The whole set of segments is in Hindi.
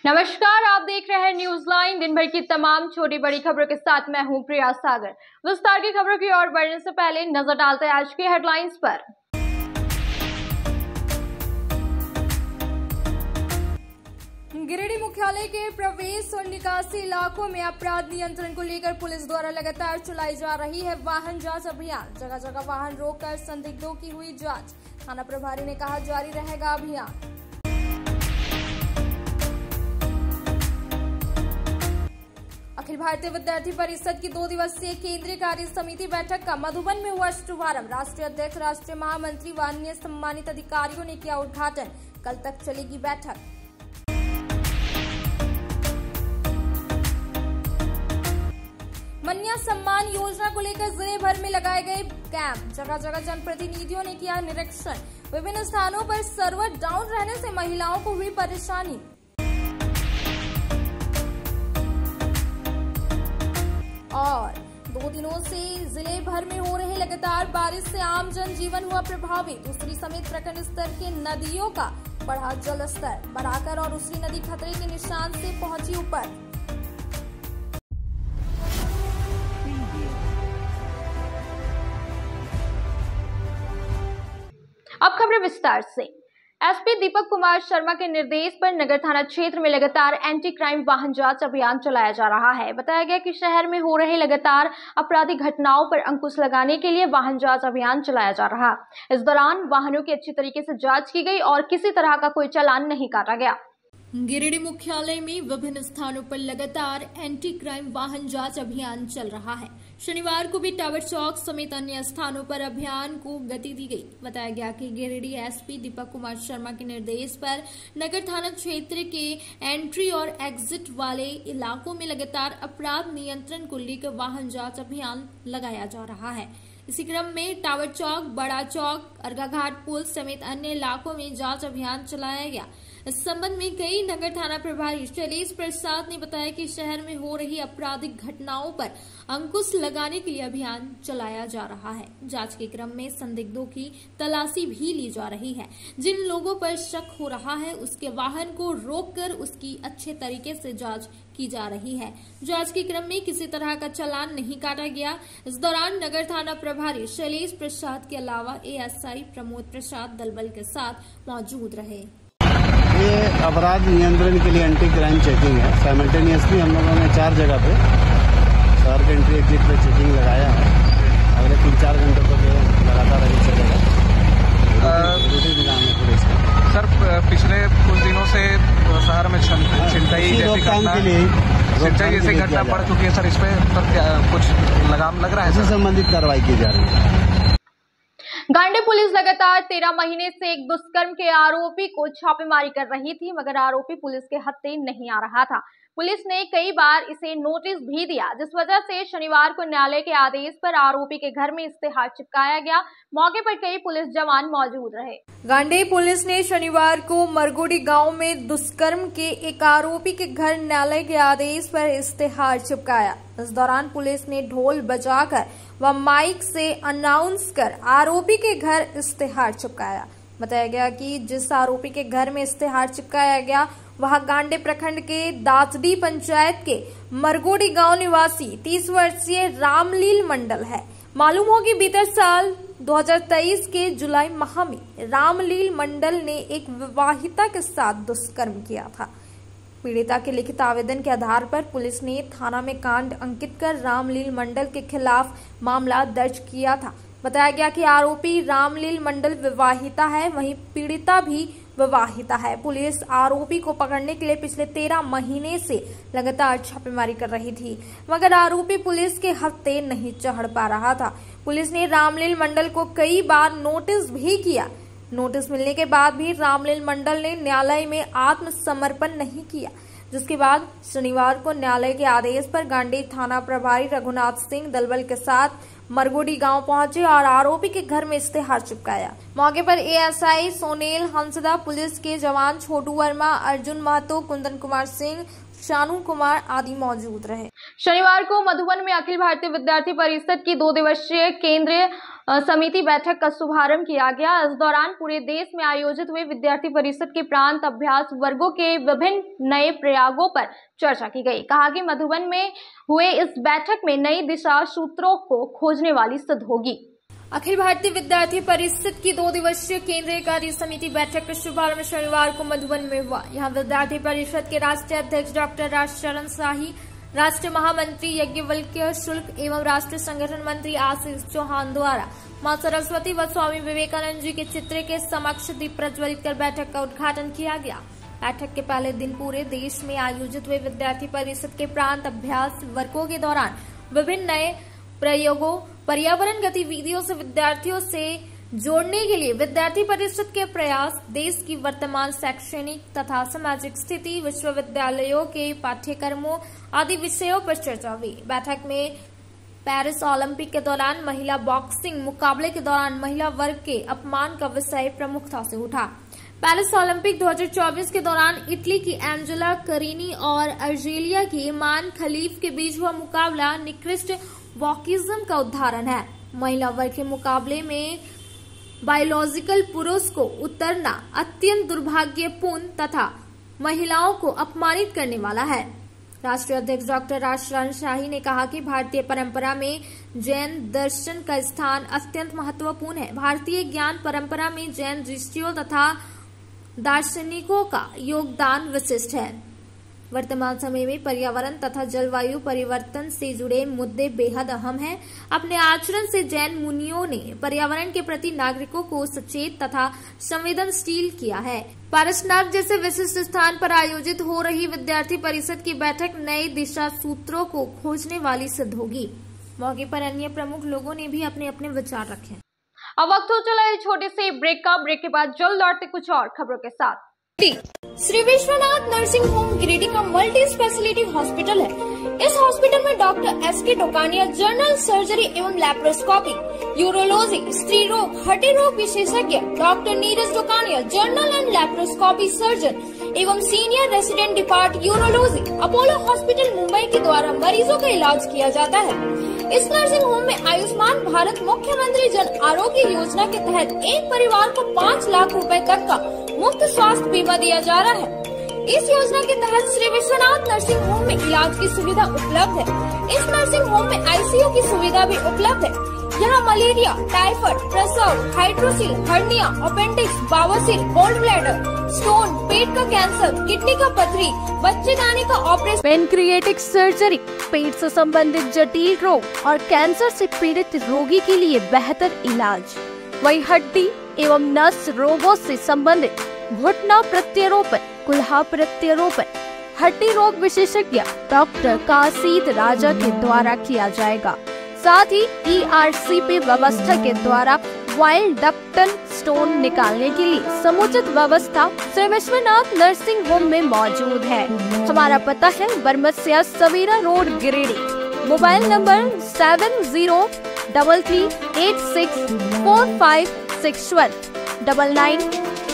नमस्कार, आप देख रहे हैं न्यूज लाइन। दिन भर की तमाम छोटी बड़ी खबरों के साथ मैं हूं प्रिया सागर। विस्तार की खबरों की ओर बढ़ने से पहले नजर डालते हैं आज की हेडलाइंस पर। गिरिडीह मुख्यालय के प्रवेश और निकासी इलाकों में अपराध नियंत्रण को लेकर पुलिस द्वारा लगातार चलाई जा रही है वाहन जांच अभियान। जगह जगह वाहन रोककर संदिग्धों की हुई जांच। थाना प्रभारी ने कहा, जारी रहेगा अभियान। अखिल भारतीय विद्यार्थी परिषद की 2 दिवसीय केंद्रीय कार्य समिति बैठक का मधुबन में हुआ शुभारंभ। राष्ट्रीय अध्यक्ष, राष्ट्रीय महामंत्री व अन्य सम्मानित अधिकारियों ने किया उद्घाटन। कल तक चलेगी बैठक। मन्या सम्मान योजना को लेकर जिले भर में लगाए गए कैंप। जगह जगह जनप्रतिनिधियों ने किया निरीक्षण। विभिन्न स्थानों पर सर्वर डाउन रहने से महिलाओं को हुई परेशानी। और 2 दिनों से जिले भर में हो रहे लगातार बारिश से आम जनजीवन हुआ प्रभावित। दूसरी समेत प्रखंड स्तर के नदियों का बढ़ा जल स्तर। बराकर और उसरी नदी खतरे के निशान से पहुंची ऊपर। अब खबरें विस्तार से। एसपी दीपक कुमार शर्मा के निर्देश पर नगर थाना क्षेत्र में लगातार एंटी क्राइम वाहन जांच अभियान चलाया जा रहा है। बताया गया कि शहर में हो रहे लगातार आपराधिक घटनाओं पर अंकुश लगाने के लिए वाहन जांच अभियान चलाया जा रहा। इस दौरान वाहनों की अच्छी तरीके से जांच की गई और किसी तरह का कोई चालान नहीं काटा गया। गिरिडीह मुख्यालय में विभिन्न स्थानों पर लगातार एंटी क्राइम वाहन जांच अभियान चल रहा है। शनिवार को भी टावर चौक समेत अन्य स्थानों पर अभियान को गति दी गई। बताया गया कि गिरिडीह एसपी दीपक कुमार शर्मा के निर्देश पर नगर थाना क्षेत्र के एंट्री और एग्जिट वाले इलाकों में लगातार अपराध नियंत्रण को लेकर वाहन जांच अभियान लगाया जा रहा है। इसी क्रम में टावर चौक, बड़ा चौक, अर्घा घाट पुल समेत अन्य इलाकों में जांच अभियान चलाया गया। इस संबंध में कई नगर थाना प्रभारी शैलेश प्रसाद ने बताया कि शहर में हो रही आपराधिक घटनाओं पर अंकुश लगाने के लिए अभियान चलाया जा रहा है। जांच के क्रम में संदिग्धों की तलाशी भी ली जा रही है। जिन लोगों पर शक हो रहा है उसके वाहन को रोककर उसकी अच्छे तरीके से जांच की जा रही है। जांच के क्रम में किसी तरह का चालान नहीं काटा गया। इस दौरान नगर थाना प्रभारी शैलेश प्रसाद के अलावा एएसआई प्रमोद प्रसाद दलबल के साथ मौजूद रहे। ये अपराध नियंत्रण के लिए एंटी क्राइम चेकिंग है। साइमल्टेनियसली हम लोगों ने 4 जगह पे शहर के एंट्री एग्जिट पे चेकिंग लगाया है। अगले 3-4 घंटों तक लगातार अभी चलेगा। ड्यूटी काम है पुलिस का। सर, पिछले कुछ दिनों से शहर में छिनताई जैसी घटना बढ़ चुकी है। सर, इस पे कुछ लगाम लग रहा है? इससे संबंधित कार्रवाई की जा रही है। गांडे पुलिस लगातार 13 महीने से एक दुष्कर्म के आरोपी को छापेमारी कर रही थी, मगर आरोपी पुलिस के हत्थे नहीं आ रहा था। पुलिस ने कई बार इसे नोटिस भी दिया, जिस वजह से शनिवार को न्यायालय के आदेश पर आरोपी के घर में इश्तेहार चिपकाया गया। मौके पर कई पुलिस जवान मौजूद रहे। गांडे पुलिस ने शनिवार को मरगोडी गांव में दुष्कर्म के एक आरोपी के घर न्यायालय के आदेश पर इश्तेहार चिपकाया। इस दौरान पुलिस ने ढोल बजाकर व माइक से अनाउंस कर आरोपी के घर इश्तेहार चिपकाया। बताया गया कि जिस आरोपी के घर में इश्तेहार चिपकाया गया वह गांडे प्रखंड के दाचडी पंचायत के मरगोडी गांव निवासी 30 वर्षीय रामलील मंडल है। मालूम हो कि बीते साल 2023 के जुलाई माह में रामलील मंडल ने एक विवाहिता के साथ दुष्कर्म किया था। पीड़िता के लिखित आवेदन के आधार पर पुलिस ने थाना में कांड अंकित कर रामलील मंडल के खिलाफ मामला दर्ज किया था। बताया गया कि आरोपी रामलील मंडल विवाहिता है, वहीं पीड़िता भी विवाहिता है। पुलिस आरोपी को पकड़ने के लिए पिछले 13 महीने से लगातार छापेमारी कर रही थी, मगर आरोपी पुलिस के हत्थे नहीं चढ़ पा रहा था। पुलिस ने रामलील मंडल को कई बार नोटिस भी किया। नोटिस मिलने के बाद भी रामलील मंडल ने न्यायालय में आत्मसमर्पण नहीं किया, जिसके बाद शनिवार को न्यायालय के आदेश पर गांडी थाना प्रभारी रघुनाथ सिंह दलबल के साथ मरगोडी गांव पहुंचे और आरोपी के घर में इश्तेहार चिपकाया। मौके पर एएसआई सोनेल हंसदा, पुलिस के जवान छोटू वर्मा, अर्जुन महतो, कुंदन कुमार सिंह, शानू कुमार आदि मौजूद रहे। शनिवार को मधुबन में अखिल भारतीय विद्यार्थी परिषद की 2 दिवसीय केंद्रीय समिति बैठक का शुभारंभ किया गया। इस दौरान पूरे देश में आयोजित हुए विद्यार्थी परिषद के प्रांत अभ्यास वर्गों के विभिन्न नए प्रयोगों पर चर्चा की गई। कहा कि मधुबन में हुए इस बैठक में नई दिशा सूत्रों को खोजने वाली सिद्ध होगी। अखिल भारतीय विद्यार्थी परिषद की 2 दिवसीय केंद्रीय कार्य समिति बैठक का शुभारंभ शनिवार को मधुबन में हुआ। यहां विद्यार्थी परिषद के राष्ट्रीय अध्यक्ष डॉक्टर राजशरण शाही, राष्ट्रीय महामंत्री यज्ञवल्क्य शुक्ल एवं राष्ट्रीय संगठन मंत्री आशीष चौहान द्वारा मां सरस्वती व स्वामी विवेकानंद जी के चित्र के समक्ष दीप प्रज्वलित कर बैठक का उद्घाटन किया गया। बैठक के पहले दिन पूरे देश में आयोजित हुए विद्यार्थी परिषद के प्रांत अभ्यास वर्गों के दौरान विभिन्न नए प्रयोगों, पर्यावरण गतिविधियों से विद्यार्थियों से जोड़ने के लिए विद्यार्थी परिषद के प्रयास, देश की वर्तमान शैक्षणिक तथा सामाजिक स्थिति, विश्वविद्यालयों के पाठ्यक्रमों आदि विषयों पर चर्चा हुई। बैठक में पेरिस ओलंपिक के दौरान महिला बॉक्सिंग मुकाबले के दौरान महिला वर्ग के अपमान का विषय प्रमुखता से उठा। पेरिस ओलंपिक 2024 के दौरान इटली की एंजेला करीनी और अर्जेलिया की ईमान खलीफ के बीच हुआ मुकाबला निकृष्ट वॉकिज्म का उदाहरण है। महिला वर्ग के मुकाबले में बायोलॉजिकल पुरुष को उतरना अत्यंत दुर्भाग्यपूर्ण तथा महिलाओं को अपमानित करने वाला है। राष्ट्रीय अध्यक्ष डॉक्टर राजशरण शाही ने कहा कि भारतीय परंपरा में जैन दर्शन का स्थान अत्यंत महत्वपूर्ण है। भारतीय ज्ञान परंपरा में जैन ऋषियों तथा दार्शनिकों का योगदान विशिष्ट है। वर्तमान समय में पर्यावरण तथा जलवायु परिवर्तन से जुड़े मुद्दे बेहद अहम हैं। अपने आचरण से जैन मुनियों ने पर्यावरण के प्रति नागरिकों को सचेत तथा संवेदनशील किया है। पारसनाथ जैसे विशिष्ट स्थान पर आयोजित हो रही विद्यार्थी परिषद की बैठक नए दिशा सूत्रों को खोजने वाली सिद्ध होगी। मौके पर अन्य प्रमुख लोगों ने भी अपने अपने विचार रखे। अब वक्त हो चला है छोटे से ब्रेक का। ब्रेक के बाद जल्द लौटते कुछ और खबरों के साथ। श्री विश्वनाथ नर्सिंग होम गिरिडीह का मल्टी स्पेशलिटी हॉस्पिटल है। इस हॉस्पिटल में doctor S K. Tokania general surgery एवं लैप्रोस्कोपी, यूरोलॉजी, स्त्री रोग, हड्डी रोग विशेषज्ञ, doctor Neeraj Tokania general and laparoscopy surgeon एवं senior resident depart urology, Apollo hospital Mumbai के द्वारा मरीजों का इलाज किया जाता है। इस नर्सिंग होम में आयुष्मान भारत मुख्यमंत्री जन आरोग्य योजना के तहत एक परिवार को 5 लाख रुपए तक का मुफ्त स्वास्थ्य बीमा दिया जा रहा है। इस योजना के तहत श्री विश्वनाथ नर्सिंग होम में इलाज की सुविधा उपलब्ध है। इस नर्सिंग होम में आईसीयू की सुविधा भी उपलब्ध है। यहाँ मलेरिया, टाइफाइड, प्रसव, हाइड्रोसिल, हर्निया, अपेंडिक्स, बवासीर, गोल्ड ब्लैडर, स्टोन, पेट का कैंसर, किडनी का पथरी, बच्चेदानी का ऑपरेशन, पेनक्रिएटिक सर्जरी, पेट से संबंधित जटिल रोग और कैंसर से पीड़ित रोगी के लिए बेहतर इलाज। वही हड्डी एवं नस रोगों से संबंधित घुटना प्रत्यारोपण, कुल्हा प्रत्यारोपण, हड्डी रोग विशेषज्ञ डॉक्टर काशीद राजा के द्वारा किया जाएगा। साथ ही ERCP व्यवस्था के द्वारा वाइल्ड डक्टल स्टोन निकालने के लिए समुचित व्यवस्था श्री विश्वनाथ नर्सिंग होम में मौजूद है। हमारा पता है Barmasia Savera road Giridih. Mobile number 7033864561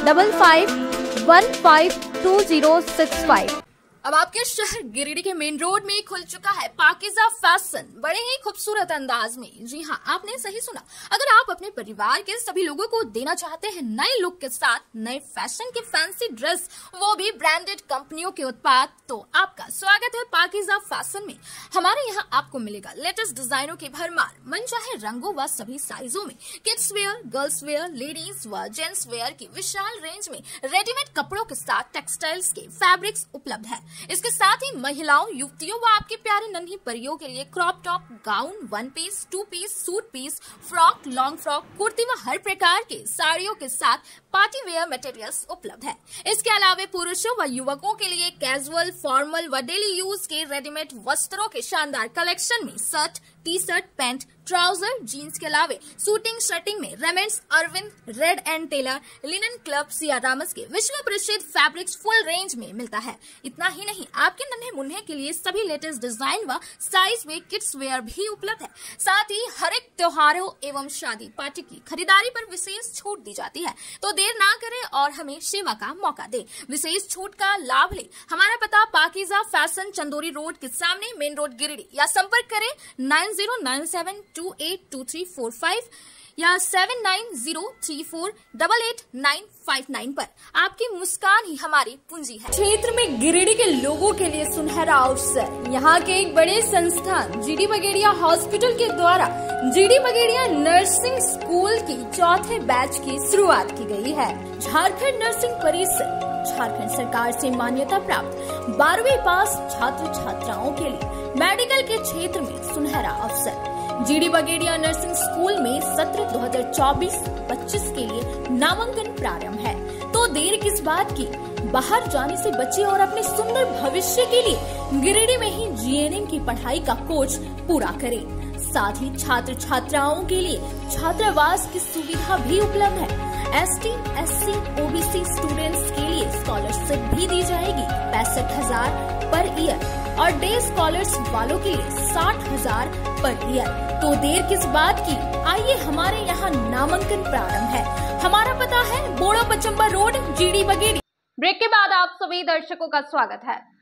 9955152065। अब आपके शहर गिरिडीह के मेन रोड में खुल चुका है पाकिजा फैशन, बड़े ही खूबसूरत अंदाज में। जी हाँ, आपने सही सुना। अगर आप अपने परिवार के सभी लोगों को देना चाहते हैं नए लुक के साथ नए फैशन के फैंसी ड्रेस, वो भी ब्रांडेड कंपनियों के उत्पाद, तो आपका स्वागत है पाकिजा फैशन में। हमारे यहाँ आपको मिलेगा लेटेस्ट डिजाइनों की भरमार, मनचाहे रंगों व सभी साइजों में, kids wear, girls wear, ladies व जेंट्स वेयर की विशाल रेंज में रेडीमेड कपड़ों के साथ टेक्सटाइल्स के फैब्रिक्स उपलब्ध है। इसके साथ ही महिलाओं, युवतियों व आपके प्यारे नन्ही परियों के लिए crop top, gown, 1 piece, 2 piece, suit piece, frock, long frock, kurti व हर प्रकार के साड़ियों के साथ पार्टी वेयर मटेरियल्स उपलब्ध है। इसके अलावा पुरुषों व युवकों के लिए कैजुअल, फॉर्मल व डेली यूज के रेडीमेड वस्त्रों के शानदार कलेक्शन में shirt, T shirt, pant, trouser, jeans के अलावे शूटिंग शर्टिंग में Raymonds, Arvind, Reid and Taylor, Linen Club, Siyaram's के विश्व प्रसिद्ध फैब्रिक्स फुल रेंज में मिलता है। इतना ही नहीं, आपके नन्हे मुन्ने के लिए सभी लेटेस्ट डिजाइन व साइज में किड्स वेयर भी उपलब्ध है। साथ ही हर एक त्योहारों एवं शादी पार्टी की खरीदारी पर विशेष छूट दी जाती है, तो देर ना करें और हमें सेवा का मौका दे, विशेष छूट का लाभ ले। हमारा पता पाकिजा फैशन, चंदोरी रोड के सामने, मेन रोड गिरिडीह, या संपर्क करें 9097282345 या 7903488959 पर। आपकी मुस्कान ही हमारी पूंजी है। क्षेत्र में गिरिडीह के लोगों के लिए सुनहरा अवसर। यहाँ के एक बड़े संस्थान जीडी बगेड़िया हॉस्पिटल के द्वारा जीडी बगेड़िया नर्सिंग स्कूल की चौथे बैच की शुरुआत की गई है। झारखंड नर्सिंग परिषद झारखंड सरकार से मान्यता प्राप्त 12वीं पास छात्र छात्राओं के लिए मेडिकल के क्षेत्र में सुनहरा अवसर। जीडी बगेड़िया नर्सिंग स्कूल में सत्र 2024-25 के लिए नामांकन प्रारंभ है, तो देर किस बात की, बाहर जाने से बचे और अपने सुंदर भविष्य के लिए गिरिडीह में ही जीएनएम की पढ़ाई का कोर्स पूरा करें। साथ ही छात्र छात्राओं के लिए छात्रावास की सुविधा भी उपलब्ध है। ST, SC, OBC स्टूडेंट्स के लिए स्कॉलरशिप भी दी जाएगी 65,000 पर ईयर और डे स्कॉलर्स वालों के लिए 60,000 पर ईयर। तो देर किस बात की, आइए हमारे यहाँ नामांकन प्रारंभ है। हमारा पता है बोड़ो पचम्बर रोड, जीडी बगेड़िया। ब्रेक के बाद आप सभी दर्शकों का स्वागत है।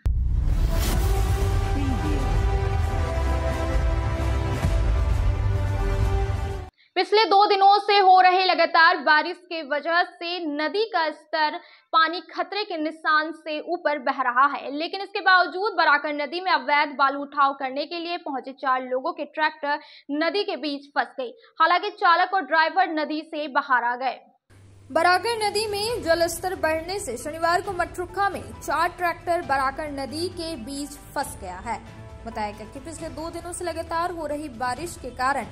पिछले 2 दिनों से हो रहे लगातार बारिश के वजह से नदी का स्तर पानी खतरे के निशान से ऊपर बह रहा है, लेकिन इसके बावजूद बराकर नदी में अवैध बालू उठाव करने के लिए पहुंचे 4 लोगों के ट्रैक्टर नदी के बीच फंस गई। हालांकि चालक और ड्राइवर नदी से बाहर आ गए। बराकर नदी में जलस्तर बढ़ने से शनिवार को मटरुखा में 4 ट्रैक्टर बराकर नदी के बीच फंस गया है। बताया गया कि पिछले 2 दिनों से लगातार हो रही बारिश के कारण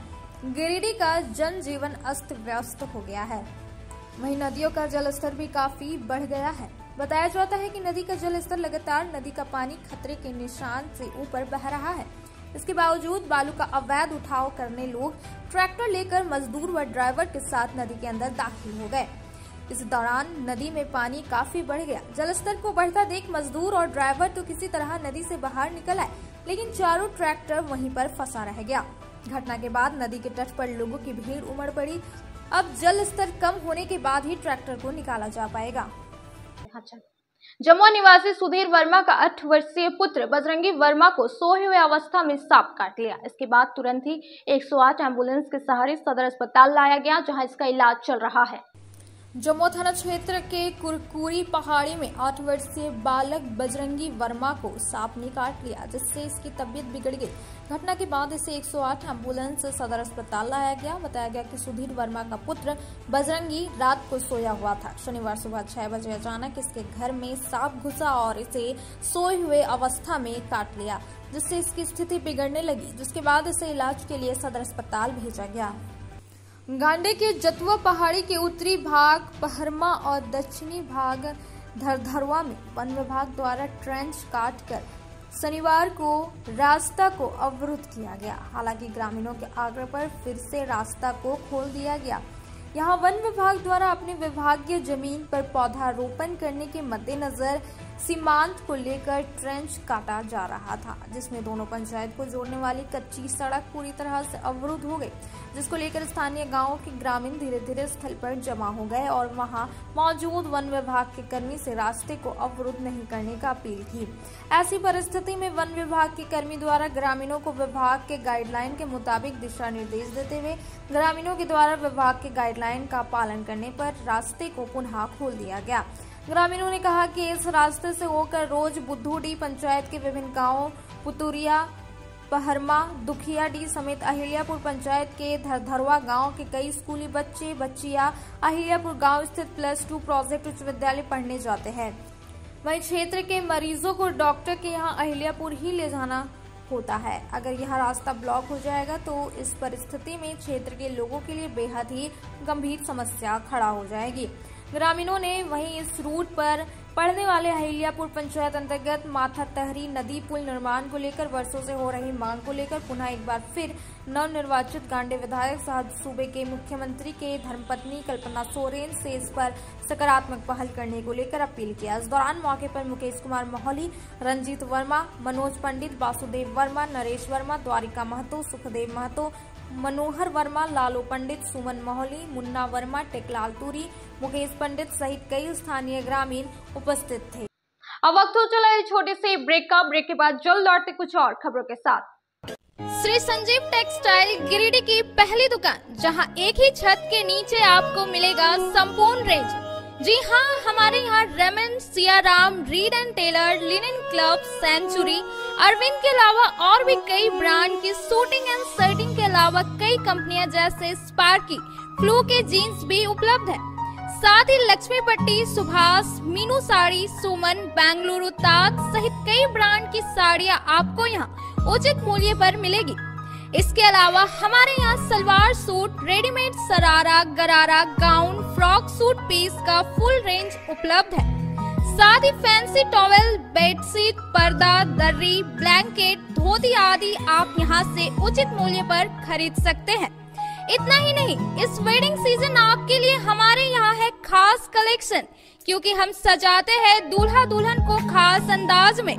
गिरिडीह का जनजीवन अस्त व्यस्त हो गया है। वहीं नदियों का जलस्तर भी काफी बढ़ गया है। बताया जाता है कि नदी का जलस्तर लगातार नदी का पानी खतरे के निशान से ऊपर बह रहा है। इसके बावजूद बालू का अवैध उठाव करने लोग ट्रैक्टर लेकर मजदूर व ड्राइवर के साथ नदी के अंदर दाखिल हो गए। इस दौरान नदी में पानी काफी बढ़ गया। जलस्तर को बढ़ता देख मजदूर और ड्राइवर तो किसी तरह नदी से बाहर निकल आए, लेकिन चारों ट्रैक्टर वहीं पर फंसा रह गया। घटना के बाद नदी के तट पर लोगों की भीड़ उमड़ पड़ी। अब जल स्तर कम होने के बाद ही ट्रैक्टर को निकाला जा पाएगा। जमुआ निवासी सुधीर वर्मा का 8 वर्षीय पुत्र बजरंगी वर्मा को सोए हुए अवस्था में सांप काट लिया। इसके बाद तुरंत ही 108 एम्बुलेंस के सहारे सदर अस्पताल लाया गया, जहां इसका इलाज चल रहा है। जमुआ थाना क्षेत्र के कुरकुरी पहाड़ी में 8 वर्षीय बालक बजरंगी वर्मा को सांप ने काट लिया, जिससे इसकी तबीयत बिगड़ गई। घटना के बाद इसे 108 एम्बुलेंस से सदर अस्पताल लाया गया। बताया गया कि सुधीर वर्मा का पुत्र बजरंगी रात को सोया हुआ था। शनिवार सुबह 6 बजे अचानक इसके घर में सांप घुसा और इसे सोए हुए अवस्था में काट लिया, जिससे इसकी स्थिति बिगड़ने लगी, जिसके बाद इसे इलाज के लिए सदर अस्पताल भेजा गया। गांडे के जतुआ पहाड़ी के उत्तरी भाग पहरमा और दक्षिणी भाग धरधरवा में वन विभाग द्वारा ट्रेंच काटकर शनिवार को रास्ता को अवरुद्ध किया गया। हालांकि ग्रामीणों के आग्रह पर फिर से रास्ता को खोल दिया गया। यहां वन विभाग द्वारा अपनी विभागीय जमीन पर पौधारोपण करने के मद्देनजर सीमांत को लेकर ट्रेंच काटा जा रहा था, जिसमें दोनों पंचायत को जोड़ने वाली कच्ची सड़क पूरी तरह से अवरुद्ध हो गई, जिसको लेकर स्थानीय गांवों के ग्रामीण धीरे धीरे स्थल पर जमा हो गए और वहां मौजूद वन विभाग के कर्मी से रास्ते को अवरुद्ध नहीं करने का अपील की। ऐसी परिस्थिति में वन विभाग के कर्मी द्वारा ग्रामीणों को विभाग के गाइडलाइन के मुताबिक दिशा निर्देश देते हुए ग्रामीणों के द्वारा विभाग के गाइडलाइन का पालन करने पर रास्ते को पुनः खोल दिया गया। ग्रामीणों ने कहा कि इस रास्ते से होकर रोज बुद्धूडी पंचायत के विभिन्न गांवों पुतुरिया, पहरमा, दुखियाडी समेत अहिल्यापुर पंचायत के धरधरवा गांव के कई स्कूली बच्चे बच्चियां अहिल्यापुर गांव स्थित +2 प्रोजेक्ट उच्च विद्यालय पढ़ने जाते हैं। वहीं क्षेत्र के मरीजों को डॉक्टर के यहां अहिल्यापुर ही ले जाना होता है। अगर यह रास्ता ब्लॉक हो जाएगा तो इस परिस्थिति में क्षेत्र के लोगों के लिए बेहद ही गंभीर समस्या खड़ा हो जाएगी। ग्रामीणों ने वहीं इस रूट पर पड़ने वाले अहिल्यापुर पंचायत अंतर्गत माथा तहरी नदी पुल निर्माण को लेकर वर्षों से हो रही मांग को लेकर पुनः एक बार फिर नवनिर्वाचित गांडे विधायक सह सूबे के मुख्यमंत्री के धर्मपत्नी कल्पना सोरेन से इस पर सकारात्मक पहल करने को लेकर अपील किया। इस दौरान मौके पर मुकेश कुमार मोहली, रंजीत वर्मा, मनोज पंडित, वासुदेव वर्मा, नरेश वर्मा, द्वारिका महतो, सुखदेव महतो, मनोहर वर्मा, लालू पंडित, सुमन मोहली, मुन्ना वर्मा, टेकलाल तुरी, मुकेश पंडित सहित कई स्थानीय ग्रामीण उपस्थित थे। अब वक्त हो चला है छोटे से ब्रेक का। ब्रेक के बाद जल्द लौटते कुछ और खबरों के साथ। श्री संजीव टेक्सटाइल गिरिडीह की पहली दुकान, जहां एक ही छत के नीचे आपको मिलेगा संपूर्ण रेंज। जी हाँ, हमारे यहाँ Raymond, Siyaram, Reid and Taylor, Linen Club, Century, Arvind के अलावा और भी कई ब्रांड की सूटिंग एंड शर्टिंग के अलावा कई कंपनियां जैसे स्पार्की, फ्लू के जीन्स भी उपलब्ध है। साथ ही लक्ष्मी पट्टी, सुभाष, मीनू साड़ी, सुमन, बेंगलुरु ताज सहित कई ब्रांड की साड़ियां आपको यहाँ उचित मूल्य पर मिलेगी। इसके अलावा हमारे यहाँ सलवार सूट, रेडीमेड सरारा, गरारा, गाउन, फ्रॉक सूट पीस का फुल रेंज उपलब्ध है। साथ ही फैंसी टॉवेल, बेडशीट, पर्दा, दर्री, ब्लैंकेट, धोती आदि आप यहाँ से उचित मूल्य पर खरीद सकते हैं। इतना ही नहीं, इस वेडिंग सीजन आपके लिए हमारे यहाँ है खास कलेक्शन, क्योंकि हम सजाते हैं दूल्हा दुल्हन को खास अंदाज में।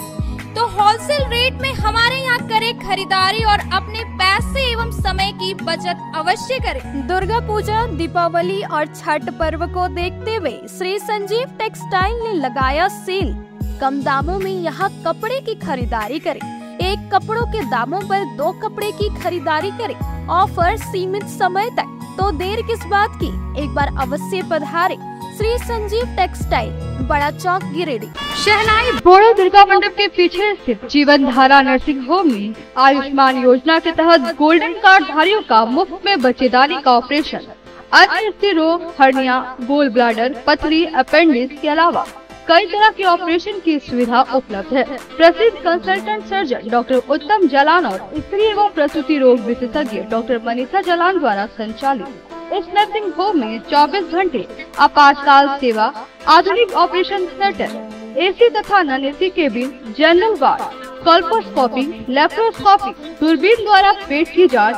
तो होलसेल रेट में हमारे यहाँ करें खरीदारी और अपने पैसे एवं समय की बचत अवश्य करें। दुर्गा पूजा, दीपावली और छठ पर्व को देखते हुए श्री संजीव टेक्सटाइल ने लगाया सेल। कम दामों में यहाँ कपड़े की खरीदारी करें। एक कपड़ों के दामों पर 2 कपड़े की खरीदारी करें। ऑफर सीमित समय तक, तो देर किस बात की, एक बार अवश्य पधारें। श्री संजीव टेक्सटाइल, बड़ा चौक, गिरिडीह। शहनाई बोड़ो दुर्गा मंडप के पीछे स्थित जीवन धारा नर्सिंग होम में आयुष्मान योजना के तहत गोल्डन कार्ड धारियों का मुफ्त में बच्चेदानी का ऑपरेशन, अन्य रोग, हर्निया, गोल ब्लाडर, पथरी, अपेंडिक्स के अलावा कई तरह के ऑपरेशन की सुविधा उपलब्ध है। प्रसिद्ध कंसल्टेंट सर्जन डॉक्टर उत्तम जलान और स्त्री एवं प्रसूति रोग विशेषज्ञ डॉक्टर मनीषा जलान द्वारा संचालित इस नर्सिंग होम में 24 घंटे आपातकाल सेवा, आधुनिक ऑपरेशन थिएटर, एसी तथा non AC cabin, general ward, colposcopy, laparoscopy, दूरबीन द्वारा पेट की जांच,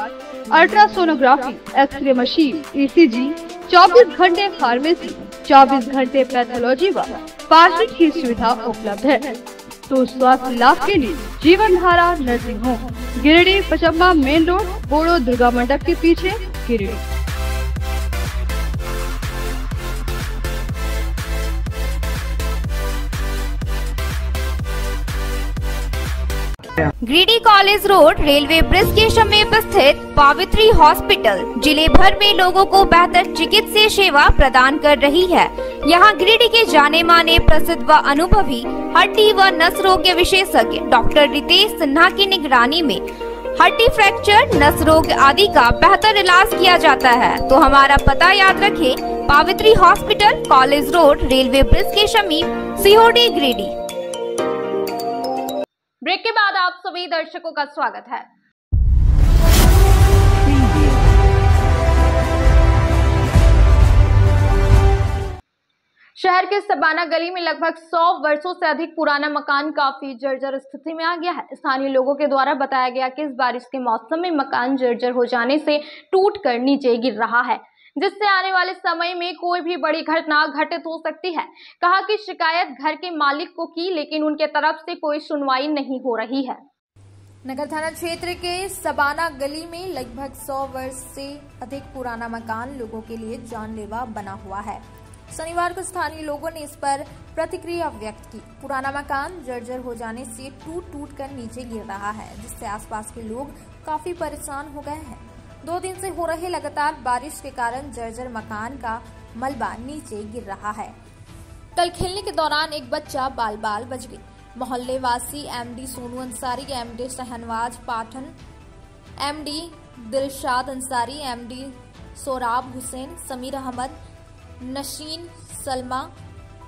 अल्ट्रासोनोग्राफी, एक्सरे मशीन, ईसीजी, 24 घंटे फार्मेसी, 24 घंटे पैथोलॉजी व पार्किंग की सुविधा उपलब्ध है। तो स्वास्थ्य लाभ के लिए Jeevan Dhara nursing home, Giridih, Pachamba main road, Bodo Durga Mandap के पीछे, Giridih. Giridih college road railway bridge के समीप स्थित पावित्री हॉस्पिटल जिले भर में लोगों को बेहतर चिकित्सीय सेवा प्रदान कर रही है। यहाँ गिरिडीह के जाने माने, प्रसिद्ध व अनुभवी हड्डी व नस रोग के विशेषज्ञ डॉक्टर रितेश सिन्हा की निगरानी में हड्डी फ्रैक्चर, नस रोग आदि का बेहतर इलाज किया जाता है। तो हमारा पता याद रखें, Pavitri hospital, college road, railway bridge के समीप, सीओडी, गिरिडीह। ब्रेक के बाद आप सभी दर्शकों का स्वागत है। शहर के सबाना गली में लगभग 100 वर्षों से अधिक पुराना मकान काफी जर्जर स्थिति में आ गया है। स्थानीय लोगों के द्वारा बताया गया कि इस बारिश के मौसम में मकान जर्जर हो जाने से टूटकर नीचे गिर रहा है, जिससे आने वाले समय में कोई भी बड़ी घटना घटित हो सकती है। कहा कि शिकायत घर के मालिक को की, लेकिन उनके तरफ से कोई सुनवाई नहीं हो रही है। नगर थाना क्षेत्र के सबाना गली में लगभग 100 वर्ष से अधिक पुराना मकान लोगों के लिए जानलेवा बना हुआ है। शनिवार को स्थानीय लोगों ने इस पर प्रतिक्रिया व्यक्त की। पुराना मकान जर्जर हो जाने से टूट कर नीचे गिर रहा है, जिससे आसपास के लोग काफी परेशान हो गए हैं। 2 दिन से हो रही लगातार बारिश के कारण जर्जर मकान का मलबा नीचे गिर रहा है। कल खेलने के दौरान एक बच्चा बाल बच गई। मोहल्ले वासी एमडी सोनू अंसारी, एमडी शहनवाज पाठन, एमडी दिलशाद अंसारी, एमडी सोराब हुसैन, समीर अहमद, नशीन, सलमा,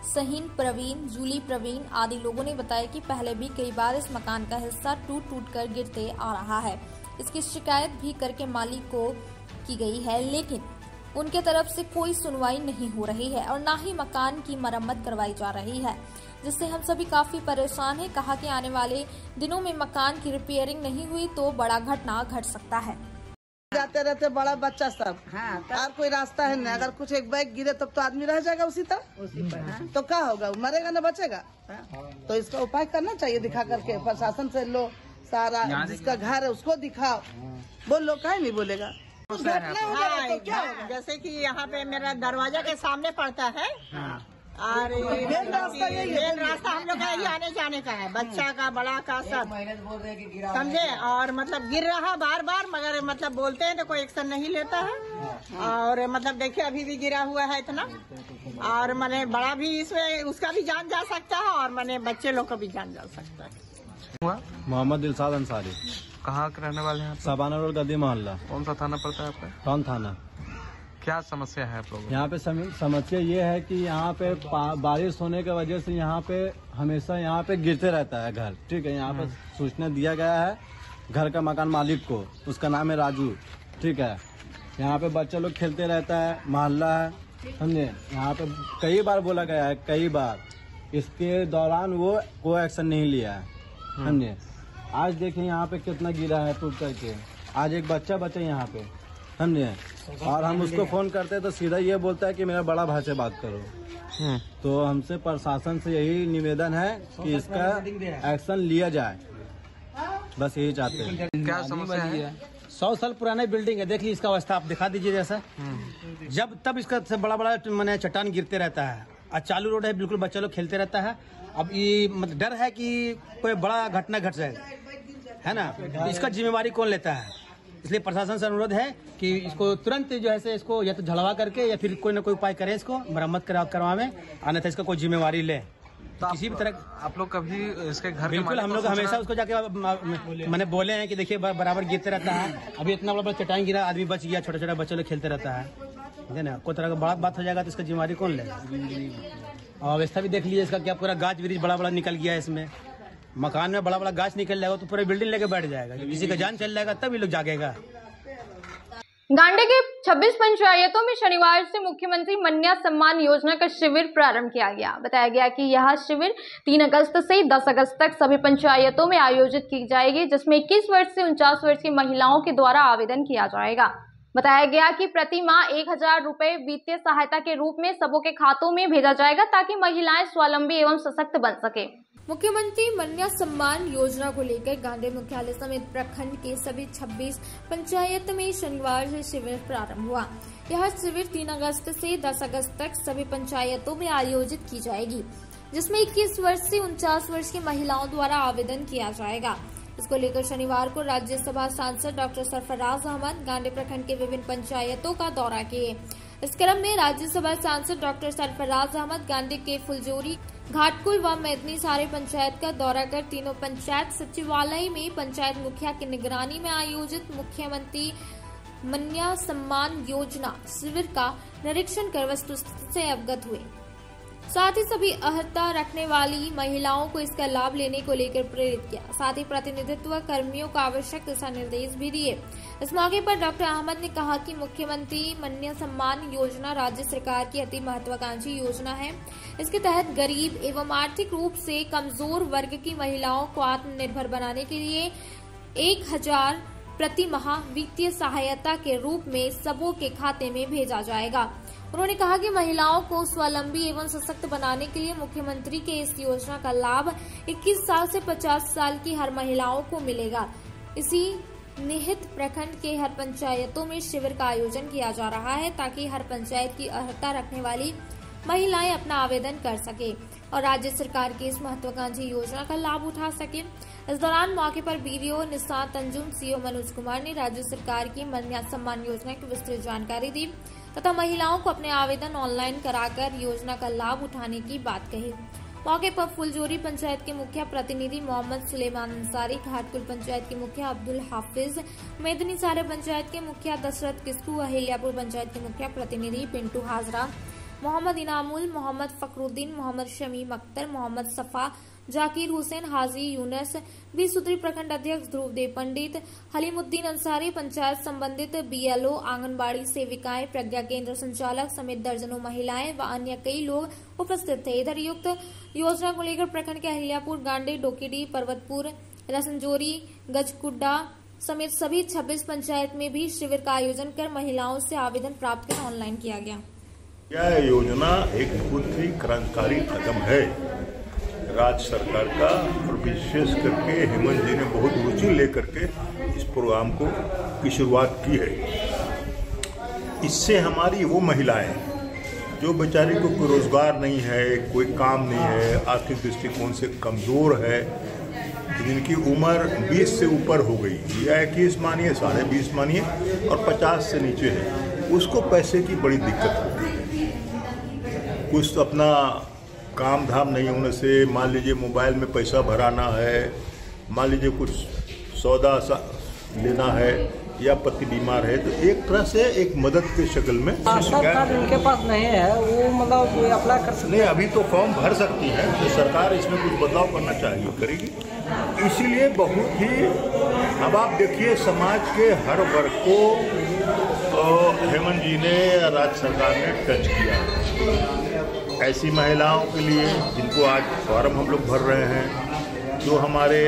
सहीन प्रवीण, जूली प्रवीण आदि लोगों ने बताया कि पहले भी कई बार इस मकान का हिस्सा टूट कर गिरते आ रहा है। इसकी शिकायत भी करके मालिक को की गई है, लेकिन उनके तरफ से कोई सुनवाई नहीं हो रही है और न ही मकान की मरम्मत करवाई जा रही है, जिससे हम सभी काफी परेशान हैं। कहा कि आने वाले दिनों में मकान की रिपेयरिंग नहीं हुई तो बड़ा घटना घट सकता है। जाते रहते बड़ा बच्चा सब, और कोई रास्ता है नहीं। अगर कुछ एक बैग गिरे तब तो आदमी रह जाएगा उसी तरह, तो क्या होगा, मरेगा न बचेगा। तो इसका उपाय करना चाहिए, दिखा करके प्रशासन से लो, सारा जिसका घर है उसको दिखाओ। बोलो, काहे नहीं बोलेगा। हाँ, जैसे कि यहाँ पे मेरा दरवाजा के सामने पड़ता है, और मेन रास्ता हम लोग का यही आने जाने का है, बच्चा का बड़ा का सब, समझे। और मतलब गिर रहा बार बार, मगर मतलब बोलते हैं तो कोई एक्शन नहीं लेता है। और मतलब देखिए अभी भी गिरा हुआ है इतना, और मैंने बड़ा भी इसमें उसका भी जान जा सकता है, और मैंने बच्चे लोग का भी जान जा सकता है। मोहम्मद दिलशाद अंसारी। कहाँ के रहने वाले हैं? साबाना रोड गद्दी मोहल्ला। कौन सा थाना पड़ता है आपका? टाउन थाना। क्या समस्या है आप लोगों? यहाँ पे समस्या ये है कि यहाँ पे बारिश होने की वजह से यहाँ पे हमेशा यहाँ पे गिरते रहता है घर। ठीक है, यहाँ पे सूचना दिया गया है घर का मकान मालिक को, उसका नाम है राजू। ठीक है, यहाँ पे बच्चे लोग खेलते रहता है, मोहल्ला है, समझे। यहाँ पे कई बार बोला गया है, कई बार, इसके दौरान वो कोई एक्शन नहीं लिया है, समझे। आज देखें यहाँ पे कितना गिरा है टूट करके, आज एक बच्चा यहाँ पे, समझे। और हम उसको फोन करते हैं तो सीधा ये बोलता है कि मेरा बड़ा भाई से बात करो। तो हमसे प्रशासन से यही निवेदन है कि इसका एक्शन लिया जाए, बस यही चाहते हैं। क्या समस्या है? 100 साल पुराना बिल्डिंग है, देख लीजिए इसका अवस्था आप दिखा दीजिए जैसा। जब तब इसका से बड़ा बड़ा मैंने चट्टान गिरते रहता है, और चालू रोड है, बिल्कुल बच्चे लोग खेलते रहता है। अब ये मतलब डर है कि कोई बड़ा घटना घट जाए, है ना, इसका जिम्मेवारी कौन लेता है। इसलिए प्रशासन से अनुरोध है कि इसको तुरंत जो है इसको या तो झड़वा करके या फिर कोई ना कोई उपाय करे, इसको मरम्मत करवावे, अन्यथा इसका कोई जिम्मेवारी ले। तो किसी भी तरह आप लोग कभी इसके घर? बिल्कुल, हम लोग हमेशा उसको जाके मैंने बोले हैं कि देखिए बराबर गिरते रहता है। अभी इतना बड़ा चट्टान गिरा, आदमी बच गया, छोटा छोटा बच्चे लोग खेलते रहता है ना, कोई तरह का बड़ा बात हो जाएगा तो इसका जिम्मेवारी कौन ले। और अवस्था भी देख लीजिए इसका, क्या पूरा गाछ वृक्ष बड़ा बड़ा निकल गया है इसमें। मकान में बड़ा बड़ा गाछ निकल जाएगा तो पूरा बिल्डिंग लेके बैठ जाएगा, किसी का जान चल जाएगा तब ये लोग जागेगा। गांडे के 26 पंचायतों में शनिवार से मुख्यमंत्री मन्या सम्मान योजना का शिविर प्रारंभ किया गया। बताया गया कि यह शिविर 3 अगस्त से 10 अगस्त तक सभी पंचायतों में आयोजित की जाएगी, जिसमें 21 वर्ष से 49 वर्ष की महिलाओं के द्वारा आवेदन किया जाएगा। बताया गया कि प्रति माह 1000 रुपए वित्तीय सहायता के रूप में सबों के खातों में भेजा जाएगा, ताकि महिलाएं स्वावलंबी एवं सशक्त बन सके। मुख्यमंत्री मन्या सम्मान योजना को लेकर गांधी मुख्यालय समेत प्रखंड के सभी 26 पंचायत में शनिवार से शिविर प्रारंभ हुआ। यह शिविर 3 अगस्त से 10 अगस्त तक सभी पंचायतों में आयोजित की जाएगी, जिसमें 21 वर्ष से 49 वर्ष की महिलाओं द्वारा आवेदन किया जाएगा। इसको लेकर शनिवार को राज्यसभा सांसद डॉक्टर सरफराज अहमद गांधी प्रखंड के विभिन्न पंचायतों का दौरा किए। इस क्रम में राज्यसभा सांसद डॉक्टर सरफराज अहमद गांधी के फुलजोरी, घाटकुल व मेदनी सारे पंचायत का दौरा कर तीनों पंचायत सचिवालय में पंचायत मुखिया की निगरानी में आयोजित मुख्यमंत्री मन्या सम्मान योजना शिविर का निरीक्षण कर वस्तुस्थिति से अवगत हुए। साथ ही सभी अर्हता रखने वाली महिलाओं को इसका लाभ लेने को लेकर प्रेरित किया। साथ ही प्रतिनिधित्व कर्मियों को आवश्यक दिशा निर्देश भी दिए। इस मौके पर डॉक्टर अहमद ने कहा कि मुख्यमंत्री मन्या सम्मान योजना राज्य सरकार की अति महत्वाकांक्षी योजना है। इसके तहत गरीब एवं आर्थिक रूप से कमजोर वर्ग की महिलाओं को आत्मनिर्भर बनाने के लिए 1000 प्रति माह वित्तीय सहायता के रूप में सबों के खाते में भेजा जाएगा। उन्होंने कहा कि महिलाओं को स्वावलंबी एवं सशक्त बनाने के लिए मुख्यमंत्री के इस योजना का लाभ 21 साल से 50 साल की हर महिलाओं को मिलेगा। इसी निहित प्रखंड के हर पंचायतों में शिविर का आयोजन किया जा रहा है, ताकि हर पंचायत की अर्हता रखने वाली महिलाएं अपना आवेदन कर सके और राज्य सरकार की इस महत्वाकांक्षी योजना का लाभ उठा सके। इस दौरान मौके पर बीडीओ निशांत अंजुम, सीओ मनोज कुमार ने राज्य सरकार की मन्या सम्मान योजना की विस्तृत जानकारी दी तथा महिलाओं को अपने आवेदन ऑनलाइन कराकर योजना का लाभ उठाने की बात कही। मौके पर फुलजोरी पंचायत के मुखिया प्रतिनिधि मोहम्मद सुलेमान अंसारी, घाटकुल पंचायत के मुखिया अब्दुल हाफिज, मेदनी सारे पंचायत के मुखिया दशरथ किस्कू, अहिल्यापुर पंचायत के मुखिया प्रतिनिधि पिंटू हाजरा, मोहम्मद इनामुल, मोहम्मद फखरुद्दीन, मोहम्मद शमीम अख्तर, मोहम्मद सफा, जाकिर हुसैन, हाजी यूनस, बीसूत्री प्रखंड अध्यक्ष ध्रुवदेव पंडित, हलीमुद्दीन अंसारी, पंचायत संबंधित बीएलओ, आंगनबाड़ी सेविकाएं, प्रज्ञा केंद्र संचालक समेत दर्जनों महिलाएं व अन्य कई लोग उपस्थित थे। इधर युक्त योजना को लेकर प्रखंड के अहिल्यापुर, गांडे, डोकीडी, पर्वतपुर, रसंजोरी, गजकुड्डा समेत सभी 26 पंचायत में भी शिविर का आयोजन कर महिलाओं से आवेदन प्राप्त कर ऑनलाइन किया गया। यह योजना एक बहुत ही क्रांतिकारी कदम है राज्य सरकार का, और विशेष करके हेमंत जी ने बहुत रुचि लेकर के इस प्रोग्राम की शुरुआत की है। इससे हमारी वो महिलाएं जो बेचारी को कोई रोजगार नहीं है, कोई काम नहीं है, आर्थिक दृष्टिकोण से कमजोर है, जिनकी उम्र 20 से ऊपर हो गई या 21 मानिए, 20.5 मानिए और 50 से नीचे है, उसको पैसे की बड़ी दिक्कत होती है। कुछ तो अपना काम धाम नहीं होने से, मान लीजिए मोबाइल में पैसा भराना है, मान लीजिए कुछ सौदा लेना है या पति बीमार है, तो एक तरह से एक मदद के शक्ल में उनके पास नहीं है, वो मतलब अप्लाई कर सकते नहीं, अभी तो फॉर्म भर सकती है, तो सरकार इसमें कुछ बदलाव करना चाहिए, करेगी। इसीलिए बहुत ही, अब आप देखिए समाज के हर वर्ग को हेमंत जी ने, राज्य सरकार ने टच किया। ऐसी महिलाओं के लिए जिनको आज फॉर्म हम लोग भर रहे हैं, जो हमारे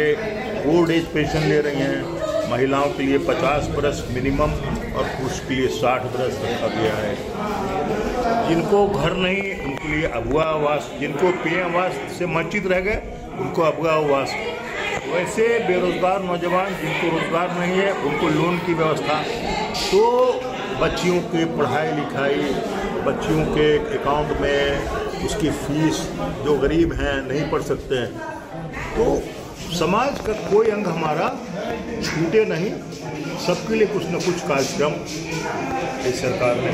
ओल्ड एज पेंशन ले रही हैं, महिलाओं के लिए 50 बरस मिनिमम और पुरुष के लिए 60 बरस रखा गया है। जिनको घर नहीं, उनके लिए अगवा आवास, जिनको पीएम आवास से वंचित रह गए, उनको अगवा आवास। वैसे बेरोजगार नौजवान जिनको रोजगार नहीं है, उनको लोन की व्यवस्था। तो बच्चियों के पढ़ाई लिखाई, बच्चियों के अकाउंट में उसकी फीस, जो गरीब हैं नहीं पढ़ सकते हैं, तो समाज का कोई अंग हमारा छूटे नहीं, सबके लिए कुछ न कुछ कार्यक्रम इस सरकार ने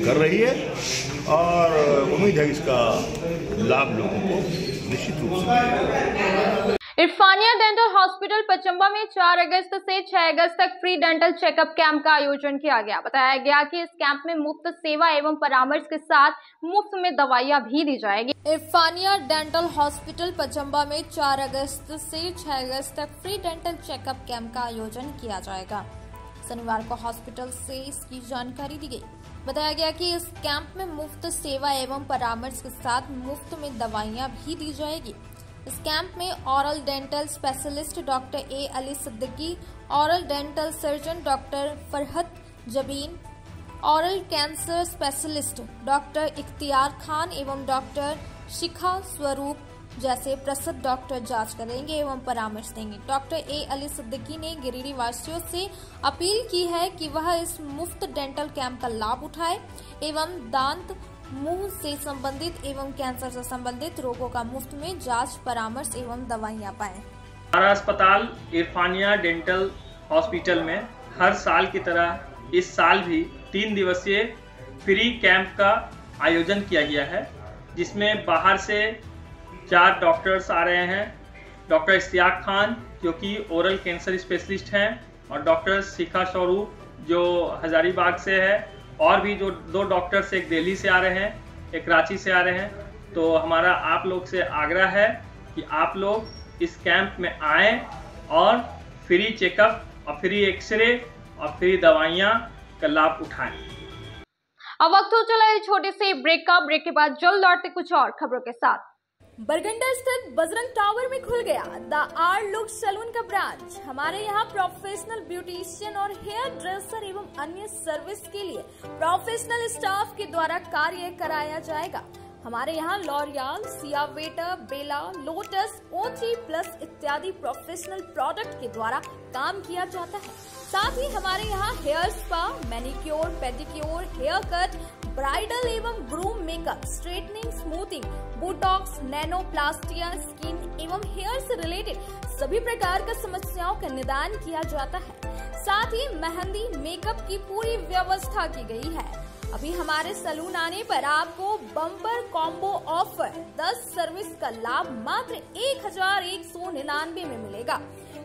कर रही है और उम्मीद है इसका लाभ लोगों को निश्चित रूप से मिलेगा। इरफानिया डेंटल हॉस्पिटल पचंबा में 4 अगस्त से 6 अगस्त तक फ्री डेंटल चेकअप कैंप का आयोजन किया गया। बताया गया कि इस कैंप में मुफ्त सेवा एवं परामर्श के साथ मुफ्त में दवाइयां भी दी जाएगी। इरफानिया डेंटल हॉस्पिटल पचंबा में 4 अगस्त से 6 अगस्त तक फ्री डेंटल चेकअप कैंप का आयोजन किया जाएगा। शनिवार को हॉस्पिटल से इसकी जानकारी दी गई। बताया गया कि इस कैंप में मुफ्त सेवा एवं परामर्श के साथ मुफ्त में दवाइयां भी दी जाएगी। इस कैंप में oral dental specialist doctor A Ali Siddiqui, oral dental surgeon doctor Farhat Jabeen, oral cancer specialist doctor Ikhtiyar Khan एवं डॉक्टर शिखा स्वरूप जैसे प्रसिद्ध डॉक्टर जांच करेंगे एवं परामर्श देंगे। डॉक्टर ए अली सिद्दीकी ने गिरिडीह वासियों से अपील की है कि वह इस मुफ्त डेंटल कैंप का लाभ उठाए एवं दांत मुंह से संबंधित एवं कैंसर से संबंधित रोगों का मुफ्त में जांच, परामर्श एवं दवाइयां पाएं। हमारा अस्पताल इरफानिया डेंटल हॉस्पिटल में हर साल की तरह इस साल भी 3 दिवसीय फ्री कैंप का आयोजन किया गया है, जिसमें बाहर से 4 डॉक्टर्स आ रहे हैं। डॉक्टर इख्तियार खान जो कि ओरल कैंसर स्पेशलिस्ट हैं और डॉक्टर शिखा स्वरूप जो हजारीबाग से है, और भी जो 2 डॉक्टर्स एक दिल्ली से आ रहे हैं, एक कराची से आ रहे हैं। तो हमारा आप लोग से आग्रह है कि आप लोग इस कैंप में आएँ और फ्री चेकअप और फ्री एक्सरे और फ्री दवाइयाँ का लाभ उठाएं। अब वक्त हो चला है छोटे से ब्रेक का। ब्रेक के बाद जल्द लौटते कुछ और खबरों के साथ। बरगंडा स्थित बजरंग टावर में खुल गया द आर लुक सैलून का ब्रांच। हमारे यहाँ प्रोफेशनल ब्यूटिशियन और हेयर ड्रेसर एवं अन्य सर्विस के लिए प्रोफेशनल स्टाफ के द्वारा कार्य कराया जाएगा। हमारे यहाँ लॉरियल, सियावेटर, बेला, लोटस, O3+ इत्यादि प्रोफेशनल प्रोडक्ट के द्वारा काम किया जाता है। साथ ही हमारे यहाँ hair spa, manicure, pedicure, hair cut, bridal एवं groom makeup, straightening, smoothing, botox, nanoplastia, skin एवं हेयर से रिलेटेड सभी प्रकार का समस्याओं का निदान किया जाता है। साथ ही मेहंदी, मेकअप की पूरी व्यवस्था की गई है। अभी हमारे सैलून आने पर आपको बम्पर कॉम्बो ऑफर 10 सर्विस का लाभ मात्र 1199 में मिलेगा।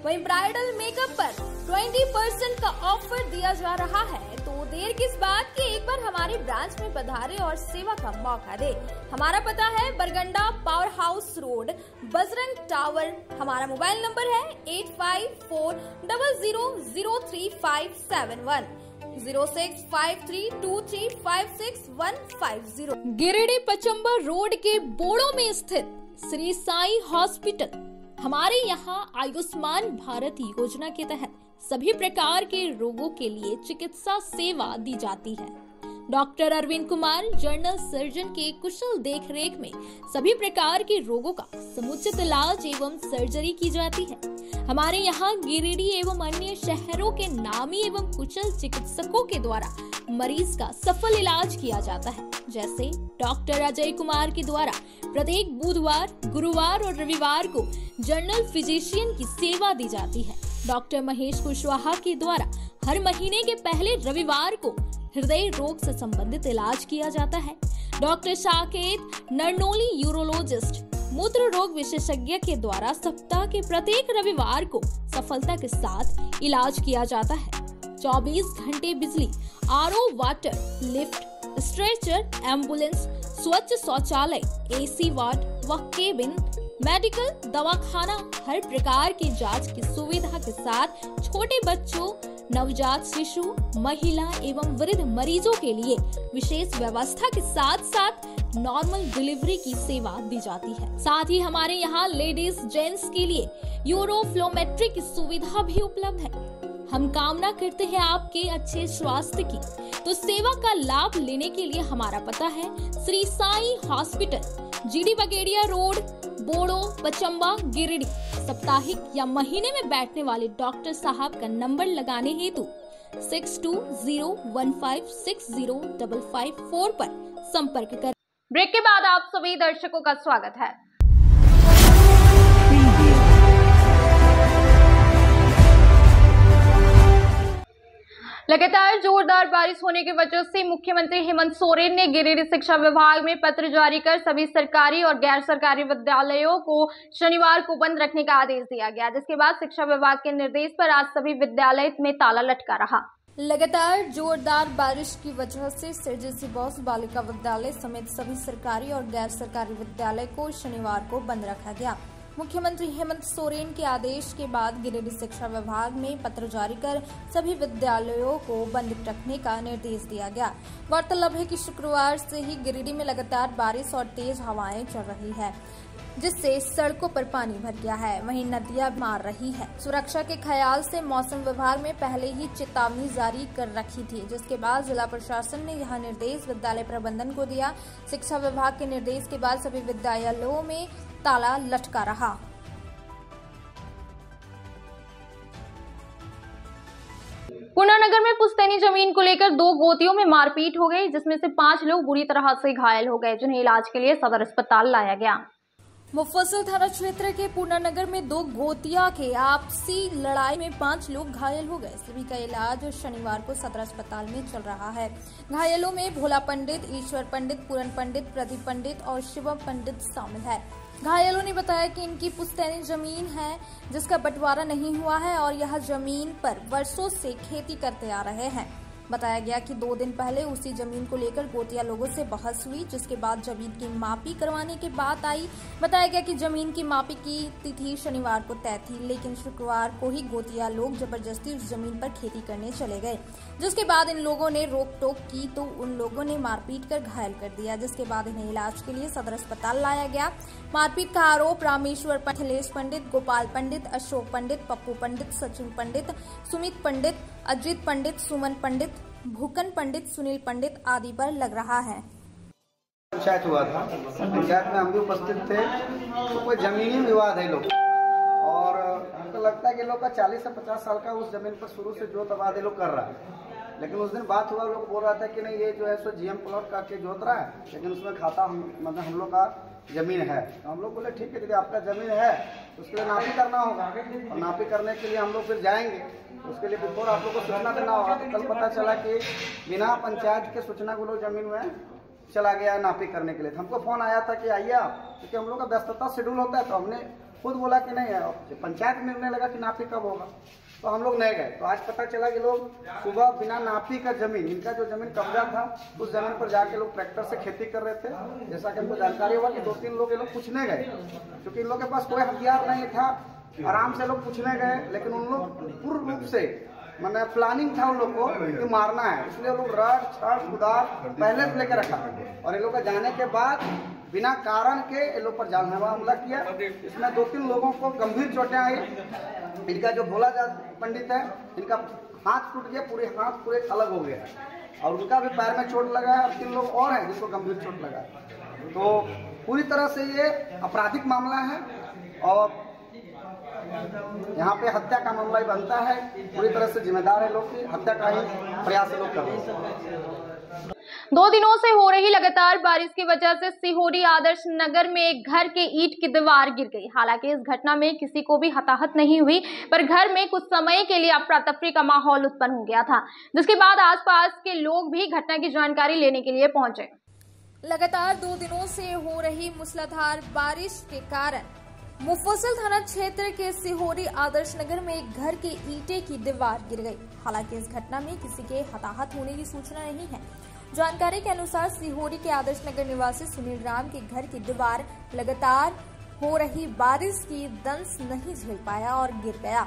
वहीं ब्राइडल मेकअप पर 20% का ऑफर दिया जा रहा है। तो देर किस बात की, एक बार हमारे ब्रांच में पधारे और सेवा का मौका दे। हमारा पता है Barganda power house road, Bajrang tower. हमारा मोबाइल नंबर है 8540003571 065323565150। गिरिडीह पचंबा रोड के बोड़ो में स्थित श्री साई हॉस्पिटल। हमारे यहाँ आयुष्मान भारत योजना के तहत सभी प्रकार के रोगों के लिए चिकित्सा सेवा दी जाती है। Doctor Arvind Kumar general surgeon के कुशल देखरेख में सभी प्रकार के रोगों का समुचित इलाज एवं सर्जरी की जाती है। हमारे यहाँ गिरिडीह एवं अन्य शहरों के नामी एवं कुशल चिकित्सकों के द्वारा मरीज का सफल इलाज किया जाता है। जैसे डॉक्टर अजय कुमार के द्वारा प्रत्येक बुधवार, गुरुवार और रविवार को जनरल फिजिशियन की सेवा दी जाती है। डॉक्टर महेश कुशवाहा के द्वारा हर महीने के पहले रविवार को हृदय रोग से संबंधित इलाज किया जाता है। डॉक्टर साकेत नरनोली यूरोलॉजिस्ट मूत्र रोग विशेषज्ञ के द्वारा सप्ताह के प्रत्येक रविवार को सफलता के साथ इलाज किया जाता है। 24 घंटे बिजली, RO water, lift, stretcher, ambulance, स्वच्छ शौचालय, एसी वार्ड व केबिन, मेडिकल, दवाखाना, हर प्रकार की जांच की सुविधा के साथ छोटे बच्चों, नवजात शिशु, महिला एवं वृद्ध मरीजों के लिए विशेष व्यवस्था के साथ साथ नॉर्मल डिलीवरी की सेवा दी जाती है। साथ ही हमारे यहाँ लेडीज जेंट्स के लिए यूरोफ्लोमेट्री की सुविधा भी उपलब्ध है। हम कामना करते हैं आपके अच्छे स्वास्थ्य की, तो सेवा का लाभ लेने के लिए हमारा पता है Shri Sai hospital, GD Bagedia road, Bodo, Pachamba, Giridih. साप्ताहिक या महीने में बैठने वाले डॉक्टर साहब का नंबर लगाने हेतु 6201560554 पर संपर्क करें। ब्रेक के बाद आप सभी दर्शकों का स्वागत है। लगातार जोरदार बारिश होने की वजह से मुख्यमंत्री हेमंत सोरेन ने गिरिडीह शिक्षा विभाग में पत्र जारी कर सभी सरकारी और गैर सरकारी विद्यालयों को शनिवार को बंद रखने का आदेश दिया गया, जिसके बाद शिक्षा विभाग के निर्देश पर आज सभी विद्यालय में ताला लटका रहा। लगातार जोरदार बारिश की वजह से सरजेसी बॉस बालिका विद्यालय समेत सभी सरकारी और गैर सरकारी विद्यालय को शनिवार को बंद रखा गया। मुख्यमंत्री हेमंत सोरेन के आदेश के बाद गिरिडीह शिक्षा विभाग में पत्र जारी कर सभी विद्यालयों को बंद रखने का निर्देश दिया गया। गौरतलब है कि शुक्रवार से ही गिरिडीह में लगातार बारिश और तेज हवाएं चल रही है, जिससे सड़कों पर पानी भर गया है, वहीं नदियां मार रही है। सुरक्षा के ख्याल से मौसम विभाग में पहले ही चेतावनी जारी कर रखी थी, जिसके बाद जिला प्रशासन ने यह निर्देश विद्यालय प्रबंधन को दिया। शिक्षा विभाग के निर्देश के बाद सभी विद्यालयों में ताला लटका रहा। पूर्णानगर में पुश्तैनी जमीन को लेकर 2 गोतियों में मारपीट हो गई, जिसमें से 5 लोग बुरी तरह से घायल हो गए, जिन्हें इलाज के लिए सदर अस्पताल लाया गया। मुफस्सिल थाना क्षेत्र के पूर्णानगर में 2 गोतिया के आपसी लड़ाई में 5 लोग घायल हो गए। सभी का इलाज शनिवार को सदर अस्पताल में चल रहा है। घायलों में भोला पंडित, ईश्वर पंडित, पूरन पंडित, प्रदीप पंडित और शिवम पंडित शामिल है। घायलों ने बताया कि इनकी पुश्तैनी जमीन है, जिसका बंटवारा नहीं हुआ है और यह जमीन पर वर्षों से खेती करते आ रहे हैं। बताया गया कि 2 दिन पहले उसी जमीन को लेकर गोतिया लोगों से बहस हुई, जिसके बाद जमीन की मापी करवाने की बात आई। बताया गया कि जमीन की मापी की तिथि शनिवार को तय थी, लेकिन शुक्रवार को ही गोतिया लोग जबरदस्ती उस जमीन पर खेती करने चले गए, जिसके बाद इन लोगों ने रोक टोक की तो उन लोगों ने मारपीट कर घायल कर दिया, जिसके बाद इन्हें इलाज के लिए सदर अस्पताल लाया गया। मारपीट का आरोप रामेश्वर अखिलेश पंडित, गोपाल पंडित, अशोक पंडित, पप्पू पंडित, सचिन पंडित, सुमित पंडित, अजित पंडित, सुमन पंडित, भूकन पंडित, सुनील पंडित आदि पर लग रहा है। पंचायत हुआ था, पंचायत में हम भी उपस्थित थे, तो कोई जमीनी विवाद है लोग, और हमको लगता है कि लोग का 40 से 50 साल का उस जमीन पर शुरू से जोत आबाद लोग कर रहा है। लेकिन उस दिन बात हुआ, लोग बोल रहा था कि नहीं ये जो है सो जीएम प्लॉट का के जोत रहा है, लेकिन उसमें खाता मतलब हम लोग का जमीन है। तो हम लोग बोले ठीक है, यदि आपका जमीन है तो उसके लिए नापी करना होगा, और नापी करने के लिए हम लोग फिर जाएंगे, उसके लिए बिफोर आप लोग को सूचना देना होगा। तो कल पता चला कि बिना पंचायत के सूचना को लोग जमीन में चला गया नापी करने के लिए। तो हमको फोन आया था कि आइए आप, क्योंकि हम लोग का व्यस्तता शेड्यूल होता है, तो हमने खुद बोला कि नहीं है, पंचायत में निर्णय लगा कि नापी कब होगा, तो हम लोग नहीं गए। तो आज पता चला कि लोग सुबह बिना नापी का जमीन, इनका जो जमीन कब्जा था उस जमीन पर जाके लोग ट्रैक्टर से खेती कर रहे थे। जैसा कि हमको जानकारी हुआ कि 2-3 लोग ये लोग पूछने गए, क्योंकि इन लोग के पास कोई हथियार नहीं था, आराम से लोग पूछने गए, लेकिन उन लोग पूर्ण रूप से मैंने प्लानिंग था उन लोग को कि मारना है, इसलिए लोग रड छड़ कुदार पहले से लेकर रखा, और इन लोग का जाने के बाद बिना कारण के इन लोग पर जानलेवा हमला किया। इसमें 2-3 लोगों को गंभीर चोटें आई। इनका जो भोला पंडित है, इनका हाथ टूट गया, पूरे हाथ पूरे अलग हो गया, और उनका भी पैर में चोट लगा है और 3 लोग और हैं जिसको गंभीर चोट लगा है। तो पूरी तरह से ये आपराधिक मामला है और यहाँ पे हत्या का मामला ही बनता है। पूरी तरह से जिम्मेदार है लोग की हत्या का ही प्रयास लोग कर रहे हैं। 2 दिनों से हो रही लगातार बारिश की वजह से सिहोरी आदर्श नगर में एक घर के ईंट की दीवार गिर गई। हालांकि इस घटना में किसी को भी हताहत नहीं हुई, पर घर में कुछ समय के लिए अफरा तफरी का माहौल उत्पन्न हो गया था, जिसके बाद आसपास के लोग भी घटना की जानकारी लेने के लिए पहुंचे। लगातार 2 दिनों से हो रही मूसलाधार बारिश के कारण मुफस्सिल थाना क्षेत्र के सिहोरी आदर्श नगर में एक घर के ईंटे की दीवार गिर गई। हालांकि इस घटना में किसी के हताहत होने की सूचना नहीं है। जानकारी के अनुसार सिहोरी के आदर्श नगर निवासी सुनील राम के घर की दीवार लगातार हो रही बारिश की दंश नहीं झेल पाया और गिर गया।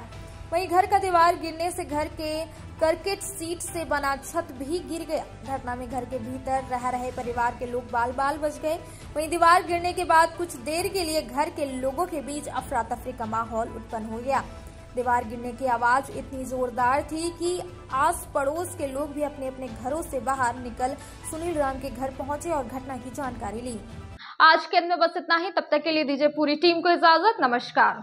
वहीं घर का दीवार गिरने से घर के करकेट सीट से बना छत भी गिर गया। घटना में घर के भीतर रह रहे परिवार के लोग बाल बाल बच गए। वहीं दीवार गिरने के बाद कुछ देर के लिए घर के लोगों के बीच अफरा तफरी का माहौल उत्पन्न हो गया। दीवार गिरने की आवाज इतनी जोरदार थी कि आस पड़ोस के लोग भी अपने अपने घरों से बाहर निकल सुनील राम के घर पहुंचे और घटना की जानकारी ली। आज के अंत में बस इतना ही। तब तक के लिए दीजिए पूरी टीम को इजाजत। नमस्कार।